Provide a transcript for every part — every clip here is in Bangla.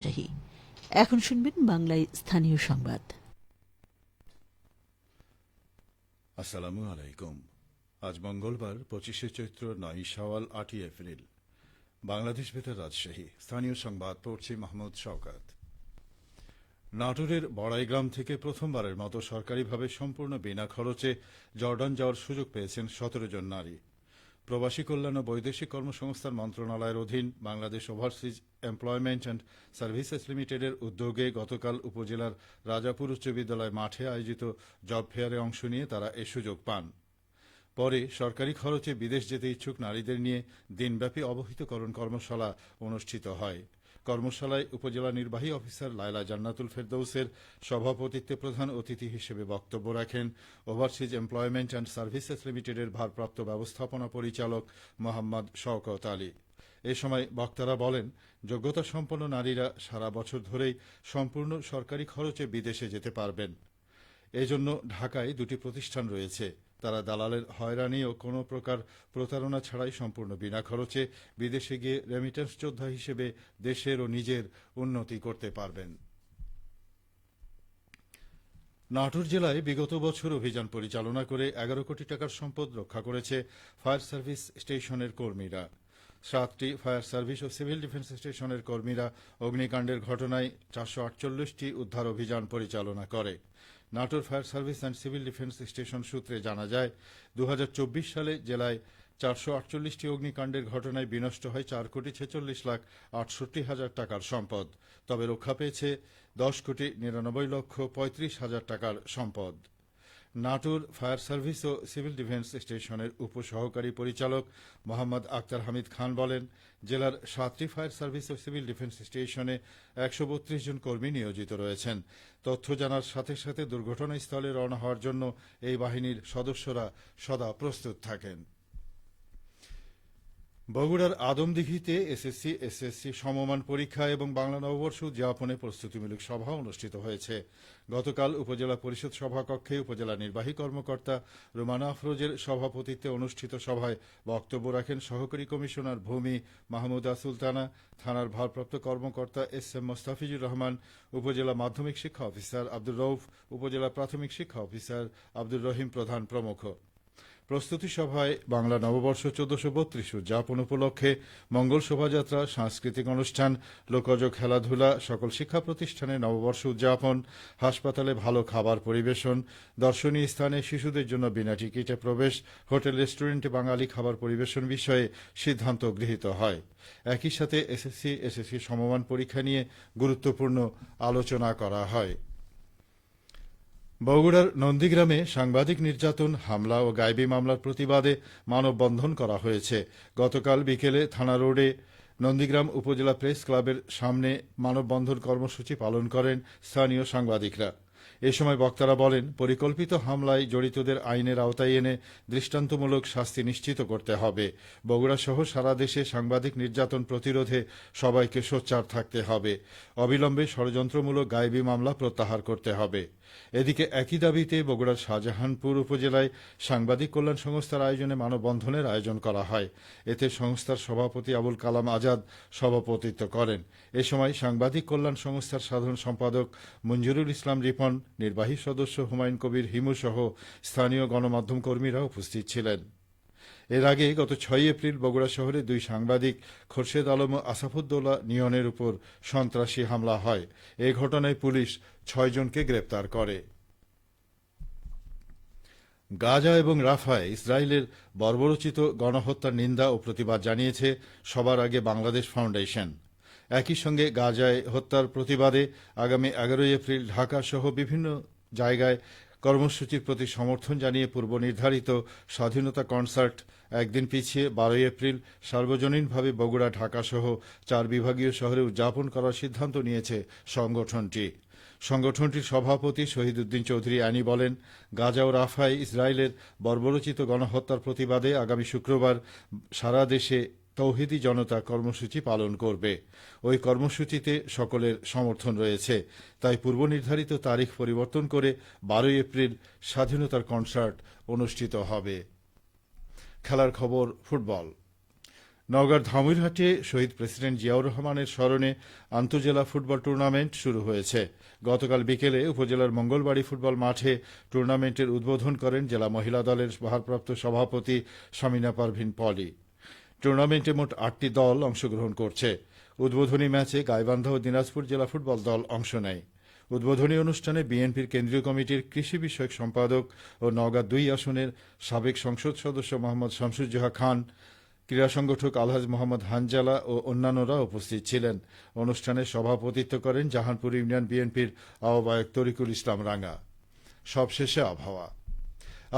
রাজশাহী। এখন শুনবেন বাংলায় স্থানীয় সংবাদ। আসসালামু আলাইকুম। আজ মঙ্গলবার 25শে চৈত্র, 9ই শাওয়াল, 8ই এপ্রিল। বাংলাদেশ বেতার রাজশাহী। স্থানীয় সংবাদ পড়ছি মাহমুদ শওকত। নাটোরের বড়াইগ্রাম থেকে প্রথমবারের মতো সরকারিভাবে সম্পূর্ণ বিনা খরচে জর্ডান যাওয়ার সুযোগ পেয়েছেন 17 জন নারী। প্রবাসী কল্যাণ ও বৈদেশিক কর্মসংস্থান মন্ত্রণালয়ের অধীন Bangladesh overseas employment and services লিমিটেডের উদ্যোগে গতকাল উপজেলার রাজাপুর উচ্চ বিদ্যালয় মাঠে আয়োজিত জব ফেয়ারে অংশ নিয়ে তারা এ সুযোগ পান। পরে সরকারি খরচে বিদেশ যেতে ইচ্ছুক নারীদের নিয়ে দিনব্যাপী অবহিতকরণ কর্মশালা অনুষ্ঠিত হয়। কর্মশালায় উপজেলা নির্বাহী অফিসার লায়লা জান্নাতুল ফেরদৌসের সভাপতিত্বে প্রধান অতিথি হিসেবে বক্তব্য রাখেন ওভারসিজ এমপ্লয়মেন্ট অ্যান্ড সার্ভিসেস লিমিটেডের ভারপ্রাপ্ত ব্যবস্থাপনা পরিচালক মোহাম্মদ শওকত আলী। এ সময় বক্তারা বলেন, যোগ্যতা সম্পন্ন নারীরা সারা বছর ধরেই সম্পূর্ণ সরকারি খরচে বিদেশে যেতে পারবেন। এজন্য ঢাকায় দুটি প্রতিষ্ঠান রয়েছে। তারা দালালের হয়রানি ও কোনো প্রকার প্রতারণা ছাড়াই সম্পূর্ণ বিনা খরচে বিদেশে গিয়ে রেমিটেন্স যোদ্ধা হিসেবে দেশের ও নিজের উন্নতি করতে পারবেন। নাটোর জেলায় বিগত বছর অভিযান পরিচালনা করে 11 কোটি টাকার সম্পদ রক্ষা করেছে ফায়ার সার্ভিস স্টেশনের কর্মীরা। 7টি ফায়ার সার্ভিস ও সিভিল ডিফেন্স স্টেশনের কর্মীরা অগ্নিকাণ্ডের ঘটনায় 448টি উদ্ধার অভিযান পরিচালনা করে। Natore fire service and civil defence station সূত্রে জানা যায়, 2024 সালে জেলায় 448টি অগ্নিকাণ্ডের ঘটনায় বিনষ্ট হয় 4,46,68,000 টাকার সম্পদ। তবে রক্ষা পেয়েছে 10,99,35,000 টাকার সম্পদ। নাটোর ফায়ার সার্ভিস ও সিভিল ডিফেন্স স্টেশনের উপসহকারী পরিচালক মোহাম্মদ আক্তার হামিদ খান বলেন, জেলার 7টি ফায়ার সার্ভিস ও সিভিল ডিফেন্স স্টেশনে 132 জন কর্মী নিয়োজিত রয়েছেন। তথ্য জানার সাথে সাথে দুর্ঘটনাস্থলে রওনা হওয়ার জন্য এই বাহিনীর সদস্যরা সদা প্রস্তুত থাকেন। বগুড়ার আদমদিঘিতে এসএসসি সমমান পরীক্ষা এবং বাংলা নববর্ষ উদযাপনে প্রস্তুতিমূলক সভা অনুষ্ঠিত হয়েছে। গতকাল উপজেলা পরিষদ সভাকক্ষে উপজেলা নির্বাহী কর্মকর্তা রুমানা আফরোজের সভাপতিত্বে অনুষ্ঠিত সভায় বক্তব্য রাখেন সহকারী কমিশনার ভূমি মাহমুদা সুলতানা, থানার ভারপ্রাপ্ত কর্মকর্তা এস.এম. মোস্তাফিজুর রহমান, উপজেলা মাধ্যমিক শিক্ষা অফিসার আব্দুর রউফ, উপজেলা প্রাথমিক শিক্ষা অফিসার আব্দুর রহিম প্রধান প্রমুখ। প্রস্তুতি সভায় বাংলা নববর্ষ 1432 উদযাপন উপলক্ষে মঙ্গল শোভাযাত্রা, সাংস্কৃতিক অনুষ্ঠান, লোকজ খেলাধুলা, সকল শিক্ষা প্রতিষ্ঠানে নববর্ষ উদযাপন, হাসপাতালে ভালো খাবার পরিবেশন, দর্শনীয় স্থানে শিশুদের জন্য বিনা টিকিটে প্রবেশ, হোটেল রেস্টুরেন্টে বাঙালি খাবার পরিবেশন বিষয়ে সিদ্ধান্ত গৃহীত হয়। একই সাথে এসএসসি সমমান পরীক্ষা নিয়ে গুরুত্বপূর্ণ আলোচনা করা হয়। বগুড়ার নন্দীগ্রামে সাংবাদিক নির্যাতন, হামলা ও গায়েবী মামলার প্রতিবাদে মানববন্ধন করা হয়েছে। গতকাল বিকেলে থানা রোডে নন্দীগ্রাম উপজেলা প্রেস ক্লাবের সামনে মানববন্ধন কর্মসূচি পালন করেন স্থানীয় সাংবাদিকরা। এ সময় বক্তারা বলেন, পরিকল্পিত হামলায় জড়িতদের আইনের আওতায় এনে দৃষ্টান্তমূলক শাস্তি নিশ্চিত করতে হবে। বগুড়া সহ সারা দেশে সাংবাদিক নির্যাতন প্রতিরোধে সবাইকে সোচ্চার থাকতে হবে। অবিলম্বে ষড়যন্ত্রমূলক গায়েবী মামলা প্রত্যাহার করতে হবে। এদিকে একই দাবিতে বগুড়ার শাহজাহানপুর উপজেলায় সাংবাদিক কল্যাণ সংস্থার আয়োজনে মানববন্ধনের আয়োজন করা হয়। এতে সংস্থার সভাপতি আবুল কালাম আজাদ সভাপতিত্ব করেন। এ সময় সাংবাদিক কল্যাণ সংস্থার সাধারণ সম্পাদক মঞ্জুরুল ইসলাম রিপন, নির্বাহী সদস্য হুমায়ুন কবির হিমু সহ স্থানীয় গণমাধ্যম কর্মীরা উপস্থিত ছিলেন। এর আগে গত 6 এপ্রিল বগুড়া শহরে দুই সাংবাদিক খোরশেদ আলম ও আসাফুদ্দৌলা নিয়নের উপর সন্ত্রাসী হামলা হয়। এ ঘটনায় পুলিশ 6 জনকে গ্রেপ্তার করে। গাজা এবং রাফায় ইসরায়েলের বর্বরোচিত গণহত্যার নিন্দা ও প্রতিবাদ জানিয়েছে সবার আগে বাংলাদেশ ফাউন্ডেশন। একই সঙ্গে গাজায় হত্যার প্রতিবাদে আগামী 11 এপ্রিল ঢাকা সহ বিভিন্ন জায়গায় কর্মসূচির প্রতি সমর্থন জানিয়ে পূর্ব নির্ধারিত স্বাধীনতা কনসার্ট একদিন পিছিয়ে 12 এপ্রিল সার্বজনীনভাবে বগুড়া, ঢাকা সহ 4 বিভাগীয় শহরে উদযাপন করার সিদ্ধান্ত নিয়েছে সংগঠনটির সভাপতি শহীদ উদ্দিন চৌধুরী আনি বলেন, গাজা ও রাফায় ইসরায়েলের বর্বরোচিত গণহত্যার প্রতিবাদে আগামী শুক্রবার সারা দেশে তৌহিদি জনতা কর্মসূচি পালন করবে। ওই কর্মসূচিতে সকলের সমর্থন রয়েছে। তাই পূর্ব নির্ধারিত তারিখ পরিবর্তন করে 12 এপ্রিল স্বাধীনতার কনসার্ট অনুষ্ঠিত হবে। খেলার খবর ফুটবল। নওগাঁর ধামইরহাটে শহীদ প্রেসিডেন্ট জিয়াউর রহমানের স্মরণে আন্তঃজেলা ফুটবল টুর্নামেন্ট শুরু হয়েছে। গতকাল বিকেলে উপজেলার মঙ্গলবাড়ি ফুটবল মাঠে টুর্নামেন্টের উদ্বোধন করেন জেলা মহিলা দলের ভারপ্রাপ্ত সভাপতি শামিনা পারভিন পলি। টুর্নামেন্টে মোট 8টি দল অংশগ্রহণ করছে। উদ্বোধনী ম্যাচে গাইবান্ধা ও দিনাজপুর জেলা ফুটবল দল অংশ নেয়। উদ্বোধনী অনুষ্ঠানে বিএনপির কেন্দ্রীয় কমিটির কৃষি বিষয়ক সম্পাদক ও নওগাঁ 2 আসনের সাবেক সংসদ সদস্য মোহাম্মদ শামসুজ্জোহা খান, ক্রীড়া সংগঠক আলহাজ মোহাম্মদ হানজালা ও অন্যান্যরা উপস্থিত ছিলেন। অনুষ্ঠানে সভাপতিত্ব করেন জাহানপুর ইউনিয়ন বিএনপির আহ্বায়ক তরিকুল ইসলাম রাঙ্গা। সবশেষে আবহাওয়া।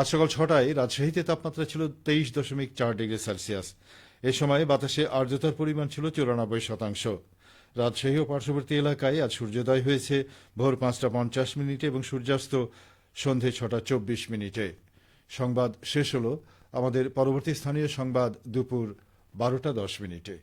আজ সকাল 6টায় রাজশাহীতে তাপমাত্রা ছিল 23.4 ডিগ্রি সেলসিয়াস। এ সময় বাতাসে আর্দ্রতার পরিমাণ ছিল 94%। রাজশাহী ও পার্শ্ববর্তী এলাকায় আজ সূর্যোদয় হয়েছে ভোর 5টা 50 এবং সূর্যাস্ত সন্ধে 6টা 24। সংবাদ শেষ হল। আমাদের পরবর্তী স্থানীয় সংবাদ দুপুর 12টা 10।